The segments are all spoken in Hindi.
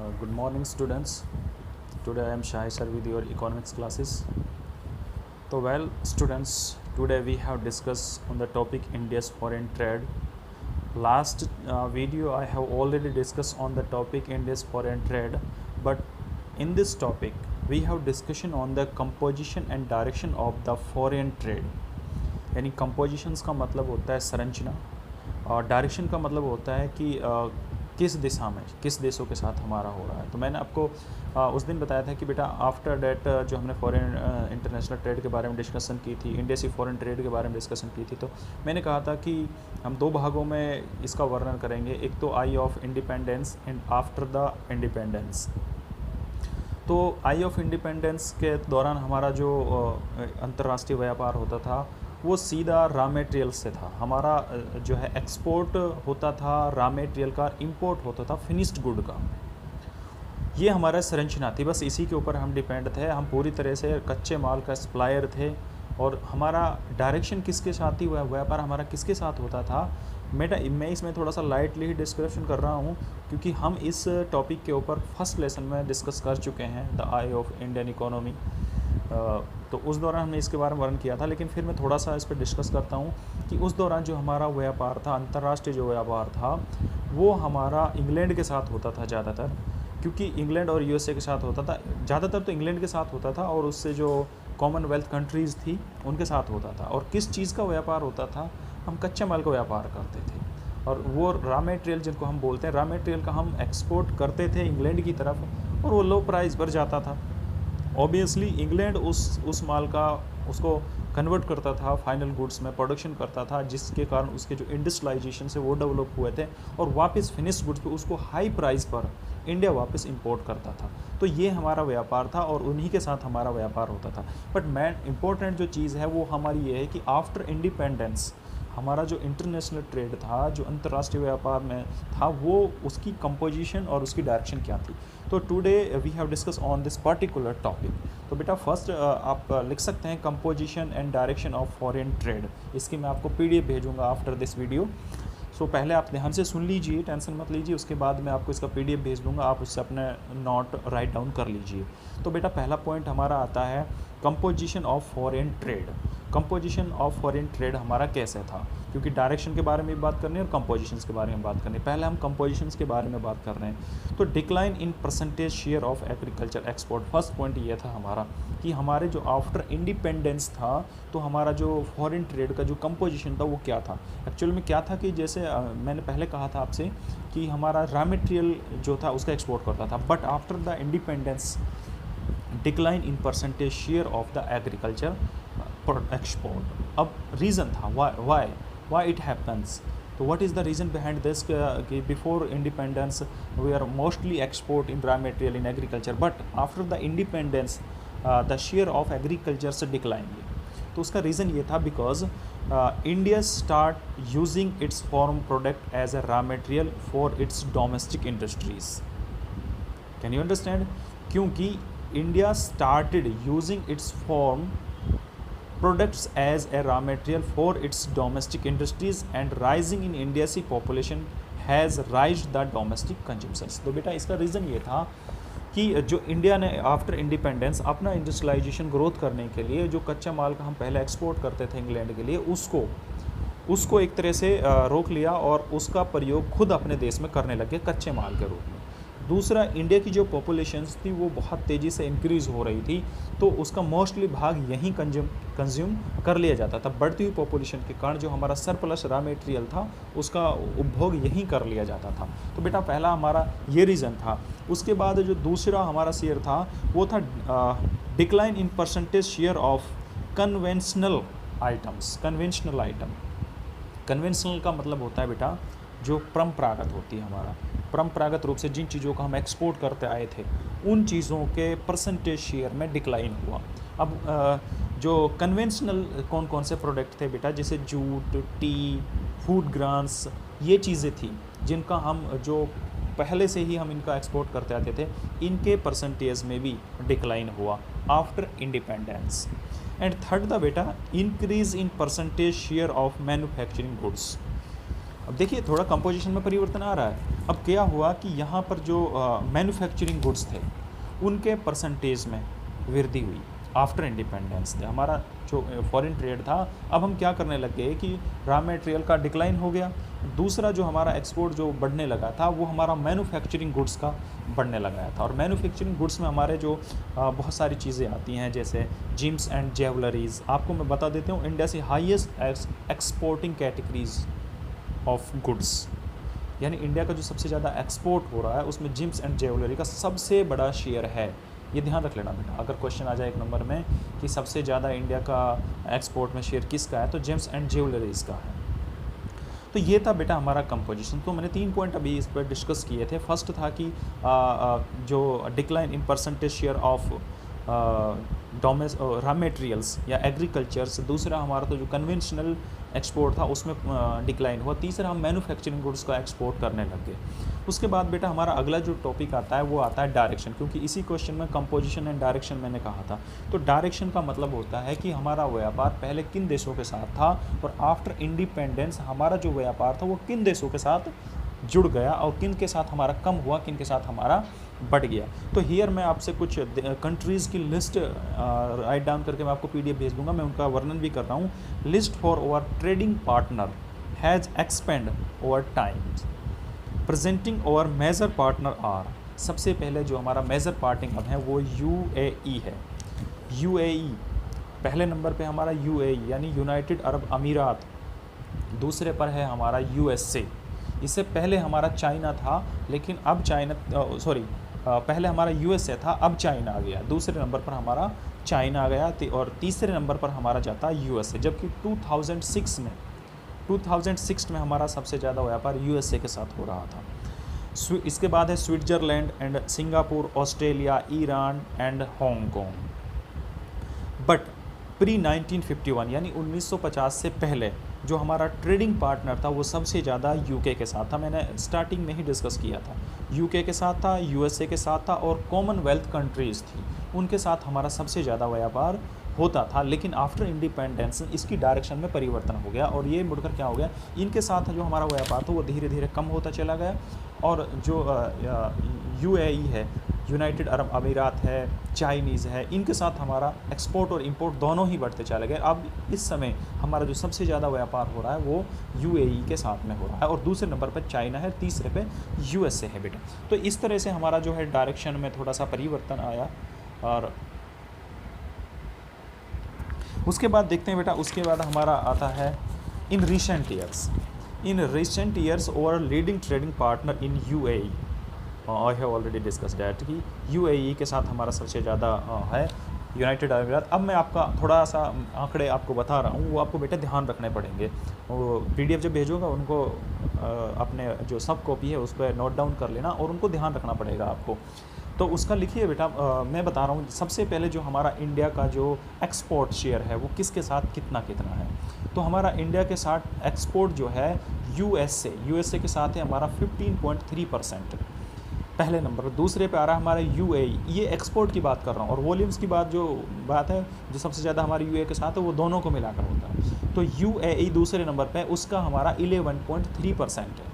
Good morning, students. Today I am Shai sir with your economics classes. So, well, students, today we have discussed on the topic India's foreign trade. Last video I have already discussed on the topic India's foreign trade, but in this topic we have discussion on the composition and direction of the foreign trade. यानी compositions का मतलब होता है संरचना और डायरेक्शन का मतलब होता है कि किस दिशा में किस देशों के साथ हमारा हो रहा है। तो मैंने आपको उस दिन बताया था कि बेटा आफ्टर डेट जो हमने फॉरेन इंटरनेशनल ट्रेड के बारे में डिस्कशन की थी, इंडिया से फॉरेन ट्रेड के बारे में डिस्कशन की थी, तो मैंने कहा था कि हम दो भागों में इसका वर्णन करेंगे। एक तो eye of independence and after the independence. तो आई ऑफ इंडिपेंडेंस के दौरान हमारा जो अंतर्राष्ट्रीय व्यापार होता था वो सीधा रॉ मटेरियल से था। हमारा जो है एक्सपोर्ट होता था रॉ मटेरियल का, इंपोर्ट होता था फिनिश्ड गुड का। ये हमारा संरचना थी, बस इसी के ऊपर हम डिपेंड थे। हम पूरी तरह से कच्चे माल का सप्लायर थे और हमारा डायरेक्शन किसके साथ ही हुआ, व्यापार हमारा किसके साथ होता था। मैं इसमें थोड़ा सा लाइटली ही डिस्क्रिप्शन कर रहा हूँ क्योंकि हम इस टॉपिक के ऊपर फर्स्ट लेसन में डिस्कस कर चुके हैं, the I of Indian economy. तो उस दौरान हमने इसके बारे में वर्णन किया था, लेकिन फिर मैं थोड़ा सा इस पर डिस्कस करता हूँ कि उस दौरान जो हमारा व्यापार था, अंतर्राष्ट्रीय जो व्यापार था, वो हमारा इंग्लैंड के साथ होता था ज़्यादातर, क्योंकि इंग्लैंड और यूएसए के साथ होता था। ज़्यादातर तो इंग्लैंड के साथ होता था और उससे जो कॉमनवेल्थ कंट्रीज़ थी उनके साथ होता था। और किस चीज़ का व्यापार होता था, हम कच्चे माल का व्यापार करते थे और वो रॉ मटेरियल जिनको हम बोलते हैं, रॉ मटेरियल का हम एक्सपोर्ट करते थे इंग्लैंड की तरफ और वो लो प्राइस पर जाता था। ऑब्वियसली इंग्लैंड उस माल का उसको कन्वर्ट करता था फाइनल गुड्स में, प्रोडक्शन करता था, जिसके कारण उसके जो इंडस्ट्रियलाइजेशन से वो डेवलप हुए थे और वापस फिनिश्ड गुड्स पे उसको हाई प्राइस पर इंडिया वापस इंपोर्ट करता था। तो ये हमारा व्यापार था और उन्हीं के साथ हमारा व्यापार होता था। बट मेन इम्पोर्टेंट जो चीज़ है वो हमारी ये है कि आफ्टर इंडिपेंडेंस हमारा जो इंटरनेशनल ट्रेड था, जो अंतर्राष्ट्रीय व्यापार में था, वो उसकी कंपोजिशन और उसकी डायरेक्शन क्या थी। तो today we have discuss on this particular topic. तो बेटा फर्स्ट आप लिख सकते हैं composition and direction of foreign trade. इसकी मैं आपको पीडीएफ भेजूंगा आफ्टर दिस वीडियो। सो पहले आप ध्यान से सुन लीजिए, टेंशन मत लीजिए, उसके बाद मैं आपको इसका पीडीएफ भेज दूंगा, आप उससे अपने नोट राइट डाउन कर लीजिए। तो बेटा पहला पॉइंट हमारा आता है composition of foreign trade. Composition of foreign trade हमारा कैसे था, क्योंकि डायरेक्शन के बारे में भी बात करनी है और कंपोजिशंस के बारे में बात करनी है। पहले हम कंपोजिशंस के बारे में बात कर रहे हैं। तो decline in percentage share of agriculture export, first point ये था हमारा कि हमारे जो आफ्टर इंडिपेंडेंस था तो हमारा जो फॉरेन ट्रेड का जो कंपोजिशन था वो क्या था। एक्चुअल में क्या था कि जैसे मैंने पहले कहा था आपसे कि हमारा रॉ मटेरियल जो था उसका एक्सपोर्ट करता था, but after the independence decline in percentage share of the agriculture export. अब रीज़न था why it happens. So what is the reason behind this? Before independence we are mostly export in raw material in agriculture, but after the independence the share of agriculture से decline। तो उसका रीज़न ये था because India start using its farm product as a raw material for its domestic industries. Can you understand? क्योंकि India started using its farm products as a raw material for its domestic industries and rising in India's population has raised the domestic consumptions। तो बेटा इसका रीज़न ये था कि जो इंडिया ने आफ्टर इंडिपेंडेंस अपना इंडस्ट्रियलाइजेशन ग्रोथ करने के लिए जो कच्चा माल का हम पहले एक्सपोर्ट करते थे इंग्लैंड के लिए, उसको एक तरह से रोक लिया और उसका प्रयोग खुद अपने देश में करने लगे कच्चे माल के रूप में। दूसरा, इंडिया की जो पॉपुलेशंस थी वो बहुत तेज़ी से इंक्रीज़ हो रही थी, तो उसका मोस्टली भाग यहीं कंज्यूम कर लिया जाता था। बढ़ती हुई पॉपुलेशन के कारण जो हमारा सरप्लस रॉ मटेरियल था उसका उपभोग यहीं कर लिया जाता था। तो बेटा पहला हमारा ये रीज़न था। उसके बाद जो दूसरा हमारा शेयर था वो था decline in percentage share of conventional items. Conventional का मतलब होता है बेटा जो परंपरागत होती है, हमारा परंपरागत रूप से जिन चीज़ों का हम एक्सपोर्ट करते आए थे उन चीज़ों के परसेंटेज शेयर में डिक्लाइन हुआ। अब जो कन्वेंशनल कौन कौन से प्रोडक्ट थे बेटा, जैसे जूट, टी, फूड ग्रान्स, ये चीज़ें थी जिनका हम जो पहले से ही हम इनका एक्सपोर्ट करते आते थे, इनके परसेंटेज में भी डिक्लाइन हुआ आफ्टर इंडिपेंडेंस। एंड थर्ड था बेटा increase in percentage share of manufacturing goods. अब देखिए थोड़ा कंपोजिशन में परिवर्तन आ रहा है। अब क्या हुआ कि यहाँ पर जो मैन्युफैक्चरिंग गुड्स थे उनके परसेंटेज में वृद्धि हुई आफ्टर इंडिपेंडेंस थे। हमारा जो फॉरेन ट्रेड था, अब हम क्या करने लग गए कि रॉ मटेरियल का डिक्लाइन हो गया। दूसरा जो हमारा एक्सपोर्ट जो बढ़ने लगा था वो हमारा मैन्युफैक्चरिंग गुड्स का बढ़ने लगा था। और मैन्युफैक्चरिंग गुड्स में हमारे जो बहुत सारी चीज़ें आती हैं, जैसे जिम्स एंड ज्वेलरीज। आपको मैं बता देता हूँ, इंडिया से highest exporting categories of goods, यानी इंडिया का जो सबसे ज़्यादा एक्सपोर्ट हो रहा है उसमें जिम्स एंड ज्वेलरी का सबसे बड़ा शेयर है। ये ध्यान रख लेना बेटा, अगर क्वेश्चन आ जाए एक नंबर में कि सबसे ज़्यादा इंडिया का एक्सपोर्ट में शेयर किसका है, तो जेम्स एंड ज्वेलरीज का है। तो ये था बेटा हमारा कंपोजिशन। तो मैंने 3 पॉइंट अभी इस पर डिस्कस किए थे। फर्स्ट था कि जो decline in percentage share of raw materials या एग्रीकल्चर्स। दूसरा हमारा तो जो कन्वेंशनल एक्सपोर्ट था उसमें डिक्लाइन हुआ। तीसरा हम मैन्युफैक्चरिंग गुड्स का एक्सपोर्ट करने लग गए। उसके बाद बेटा हमारा अगला जो टॉपिक आता है वो आता है डायरेक्शन, क्योंकि इसी क्वेश्चन में कंपोजिशन एंड डायरेक्शन मैंने कहा था। तो डायरेक्शन का मतलब होता है कि हमारा व्यापार पहले किन देशों के साथ था और आफ्टर इंडिपेंडेंस हमारा जो व्यापार था वो किन देशों के साथ जुड़ गया और किन के साथ हमारा कम हुआ, किन के साथ हमारा बढ़ गया। तो हियर मैं आपसे कुछ कंट्रीज़ की लिस्ट राइट डाउन करके मैं आपको PDF भेज दूंगा, मैं उनका वर्णन भी कर रहा हूँ। List for our trading partner has expand over times presenting over major partner are. सबसे पहले जो हमारा मेजर पार्टनर है वो UAE है। UAE पहले नंबर पे हमारा UAE यानी यूनाइटेड अरब अमीरात। दूसरे पर है हमारा USA। इससे पहले हमारा चाइना था, लेकिन अब पहले हमारा USA था, अब चाइना आ गया। दूसरे नंबर पर हमारा चाइना आ गया और तीसरे नंबर पर हमारा जाता है USA। जबकि 2006 में हमारा सबसे ज़्यादा व्यापार USA के साथ हो रहा था। इसके बाद है Switzerland and Singapore, Australia, Iran and Hong Kong. But pre 1951 यानी 1950 से पहले जो हमारा ट्रेडिंग पार्टनर था वो सबसे ज़्यादा UK के साथ था। मैंने स्टार्टिंग में ही डिस्कस किया था, UK के साथ था, USA के साथ था और कॉमनवेल्थ कंट्रीज़ थी, उनके साथ हमारा सबसे ज़्यादा व्यापार होता था। लेकिन आफ्टर इंडिपेंडेंस इसकी डायरेक्शन में परिवर्तन हो गया और ये मुड़कर क्या हो गया, इनके साथ जो हमारा व्यापार था वो धीरे धीरे कम होता चला गया। और जो UAE है, यूनाइटेड अरब अमीरात है, चाइनीज़ है, इनके साथ हमारा एक्सपोर्ट और इंपोर्ट दोनों ही बढ़ते चले गए। अब इस समय हमारा जो सबसे ज़्यादा व्यापार हो रहा है वो UAE के साथ में हो रहा है और दूसरे नंबर पर चाइना है, तीसरे पे USA है बेटा। तो इस तरह से हमारा जो है डायरेक्शन में थोड़ा सा परिवर्तन आया। और उसके बाद देखते हैं बेटा, उसके बाद हमारा आता है in recent years over leading trading partner in UAE। I have already discuss that कि UAE के साथ हमारा सबसे ज़्यादा है यूनाइटेड अरब अमीरात। अब मैं आपका थोड़ा सा आंकड़े आपको बता रहा हूँ, वो आपको बेटा ध्यान रखने पड़ेंगे। वो PDF जब भेजूँगा उनको अपने जो सब कॉपी है उस पर नोट डाउन कर लेना और उनको ध्यान रखना पड़ेगा आपको। तो उसका लिखिए बेटा, मैं बता रहा हूँ सबसे पहले जो हमारा इंडिया का जो एक्सपोर्ट शेयर है वो किसके साथ कितना है। तो हमारा इंडिया के साथ एक्सपोर्ट जो है USA के साथ है हमारा 15.3% पहले नंबर पर। दूसरे पे आ रहा है हमारा UAE, ये एक्सपोर्ट की बात कर रहा हूँ। और वॉल्यूम्स की बात है जो सबसे ज़्यादा हमारे UAE के साथ है वो दोनों को मिलाकर होता है। तो UAE दूसरे नंबर पे, उसका हमारा 11.3% है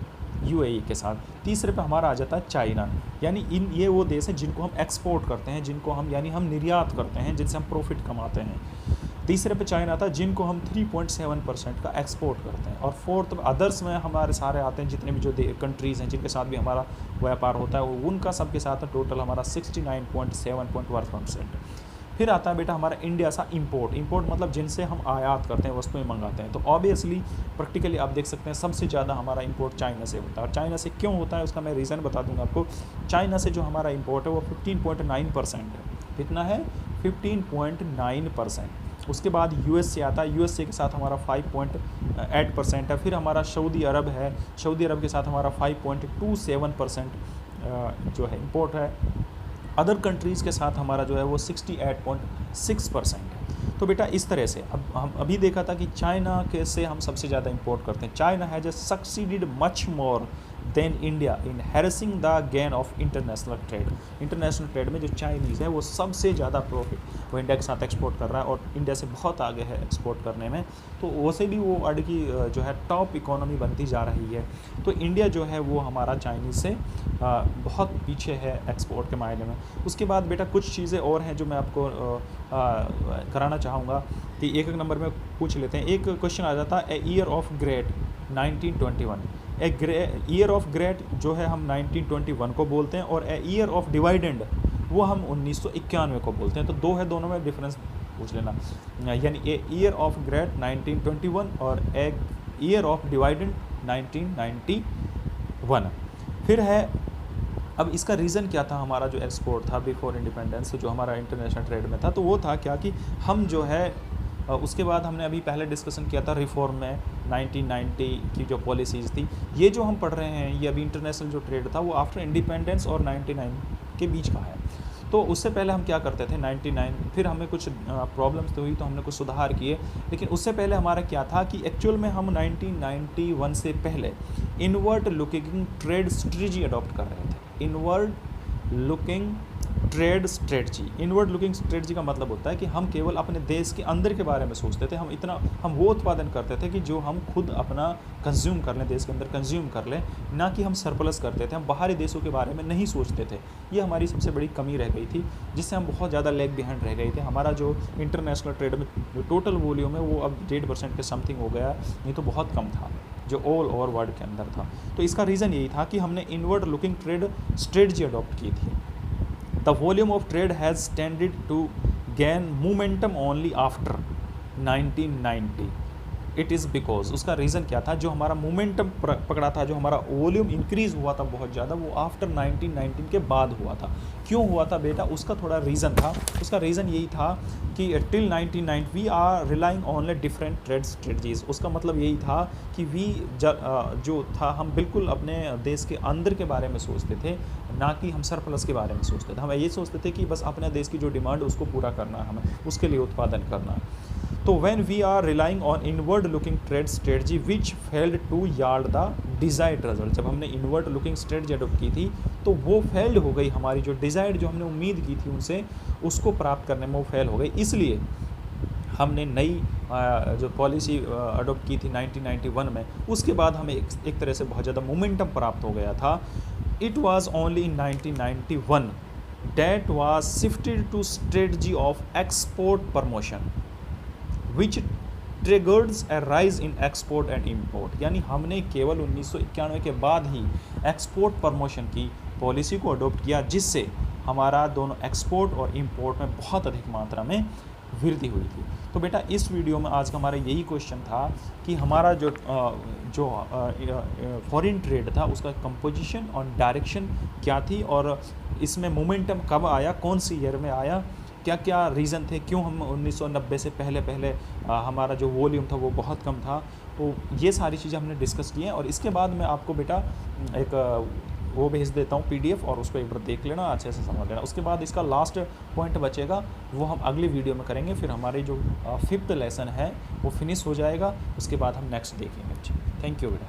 UAE के साथ। तीसरे पे हमारा आ जाता है चाइना, यानी ये वो देश हैं जिनको हम एक्सपोर्ट करते हैं, जिनको हम यानी हम निर्यात करते हैं, जिनसे हम प्रॉफिट कमाते हैं। तीसरे पे चाइना था जिनको हम 3.7% का एक्सपोर्ट करते हैं। और फोर्थ अदर्स में हमारे सारे आते हैं जितने भी जो कंट्रीज़ हैं जिनके साथ भी हमारा व्यापार होता है उनका सबके साथ टोटल हमारा 69.7% फिर आता है बेटा हमारा इंडिया सा इंपोर्ट मतलब जिनसे हम आयात करते हैं, वस्तुएं मंगाते हैं। तो ऑब्वियसली प्रैक्टिकली आप देख सकते हैं सबसे ज़्यादा हमारा इंपोर्ट चाइना से होता है। और चाइना से क्यों होता है उसका मैं रीज़न बता दूंगा आपको। चाइना से जो हमारा इंपोर्ट है वो 15.9% है। कितना है? 15.9%। उसके बाद US से आता है, USA के साथ हमारा 5.8% है। फिर हमारा सऊदी अरब है, सऊदी अरब के साथ हमारा 5.27% जो है इंपोर्ट है। अदर कंट्रीज़ के साथ हमारा जो है वो 68.6% है। तो बेटा इस तरह से अब हम अभी देखा था कि चाइना के से हम सबसे ज़्यादा इंपोर्ट करते हैं। China has succeeded much more than India in harassing the gain of international trade. International trade में जो चाइनीज़ है वो सबसे ज़्यादा प्रॉफिट वो इंडिया के साथ एक्सपोर्ट कर रहा है और इंडिया से बहुत आगे है एक्सपोर्ट करने में, तो वैसे भी वो वर्ल्ड की जो है टॉप इकोनॉमी बनती जा रही है। तो इंडिया जो है वो हमारा चाइनीज़ से बहुत पीछे है एक्सपोर्ट के मायने में। उसके बाद बेटा कुछ चीज़ें और हैं जो मैं आपको कराना चाहूँगा कि एक एक नंबर में पूछ लेते हैं। एक क्वेश्चन आ जाता है a year of great 1921। Year of great जो है हम 1921 को बोलते हैं और ए ईयर ऑफ डिवाइडेंड वो हम 1991 को बोलते हैं। तो दो है, दोनों में डिफरेंस पूछ लेना। यानी ए ईयर ऑफ ग्रेट 1921 और ए ईयर ऑफ डिवाइडेंड 1991। फिर है अब इसका रीज़न क्या था, हमारा जो एक्सपोर्ट था बिफोर इंडिपेंडेंस जो हमारा इंटरनेशनल ट्रेड में था, तो वो था क्या कि हम जो है उसके बाद हमने अभी पहले डिस्कशन किया था रिफॉर्म में 1990 की जो पॉलिसीज़ थी। ये जो हम पढ़ रहे हैं ये अभी इंटरनेशनल जो ट्रेड था वो आफ्टर इंडिपेंडेंस और 99 के बीच का है। तो उससे पहले हम क्या करते थे 99, फिर हमें कुछ प्रॉब्लम्स तो हुई तो हमने कुछ सुधार किए, लेकिन उससे पहले हमारा क्या था कि एक्चुअल में हम 1991 से पहले inward looking trade strategy adopt कर रहे थे। Inward looking trade strategy, inward looking strategy का मतलब होता है कि हम केवल अपने देश के अंदर के बारे में सोचते थे। हम वो उत्पादन करते थे कि जो हम खुद अपना कंज्यूम कर लें, देश के अंदर कंज्यूम कर लें, ना कि हम सरप्लस करते थे। हम बाहरी देशों के बारे में नहीं सोचते थे। ये हमारी सबसे बड़ी कमी रह गई थी, जिससे हम बहुत ज़्यादा लेग बिहाइंड रह गए थे। हमारा जो इंटरनेशनल ट्रेड में जो टोटल वॉल्यूम है वो अब 1.5% के समथिंग हो गया, नहीं तो बहुत कम था जो ऑल ओवर वर्ल्ड के अंदर था। तो इसका रीज़न यही था कि हमने inward looking trade strategy adopt की थी। The volume of trade has tended to gain momentum only after 1990. It is because उसका रीज़न क्या था, जो हमारा मोमेंटम पकड़ा था, जो हमारा वॉल्यूम इंक्रीज़ हुआ था बहुत ज़्यादा, वो आफ्टर 1919 के बाद हुआ था। क्यों हुआ था बेटा, उसका थोड़ा रीज़न था। उसका रीज़न यही था कि till 1990 we are relying on different trade strategies. उसका मतलब यही था कि जो था हम बिल्कुल अपने देश के अंदर के बारे में सोचते थे, ना कि हम सरप्लस के बारे में सोचते थे। हम ये सोचते थे कि बस अपने देश की जो डिमांड उसको पूरा करना है, हमें उसके लिए उत्पादन करना है। तो when we are relying on inward looking trade strategy which failed to yield the desired result, जब हमने inward looking strategy अडोप्ट की थी तो वो फेल्ड हो गई। हमारी जो डिज़ायर्ड जो हमने उम्मीद की थी उनसे, उसको प्राप्त करने में वो फेल हो गई। इसलिए हमने नई जो पॉलिसी अडोप्ट की थी 1991 में, उसके बाद हमें एक तरह से बहुत ज़्यादा मोमेंटम प्राप्त हो गया था। It was only in 1991 that was shifted to strategy of export promotion which triggers a rise in export and import. यानी हमने केवल 1991 के बाद ही एक्सपोर्ट प्रमोशन की पॉलिसी को अडोप्ट किया, जिससे हमारा दोनों एक्सपोर्ट और इम्पोर्ट में बहुत अधिक मात्रा में वृद्धि हुई थी। तो बेटा इस वीडियो में आज का हमारा यही क्वेश्चन था कि हमारा जो फॉरेन ट्रेड था उसका कंपोजिशन और डायरेक्शन क्या थी, और इसमें मोमेंटम कब आया, कौन सी ईयर में आया, क्या क्या रीज़न थे, क्यों हम 1990 से पहले हमारा जो वॉल्यूम था वो बहुत कम था। तो ये सारी चीज़ें हमने डिस्कस की हैं। और इसके बाद मैं आपको बेटा एक वो भेज देता हूँ PDF, और उसको एक बार देख लेना, अच्छे से समझ लेना। उसके बाद इसका लास्ट पॉइंट बचेगा, वो हम अगली वीडियो में करेंगे। फिर हमारी जो 5th लेसन है वो फिनिश हो जाएगा, उसके बाद हम नेक्स्ट देखेंगे। थैंक यू बेटा।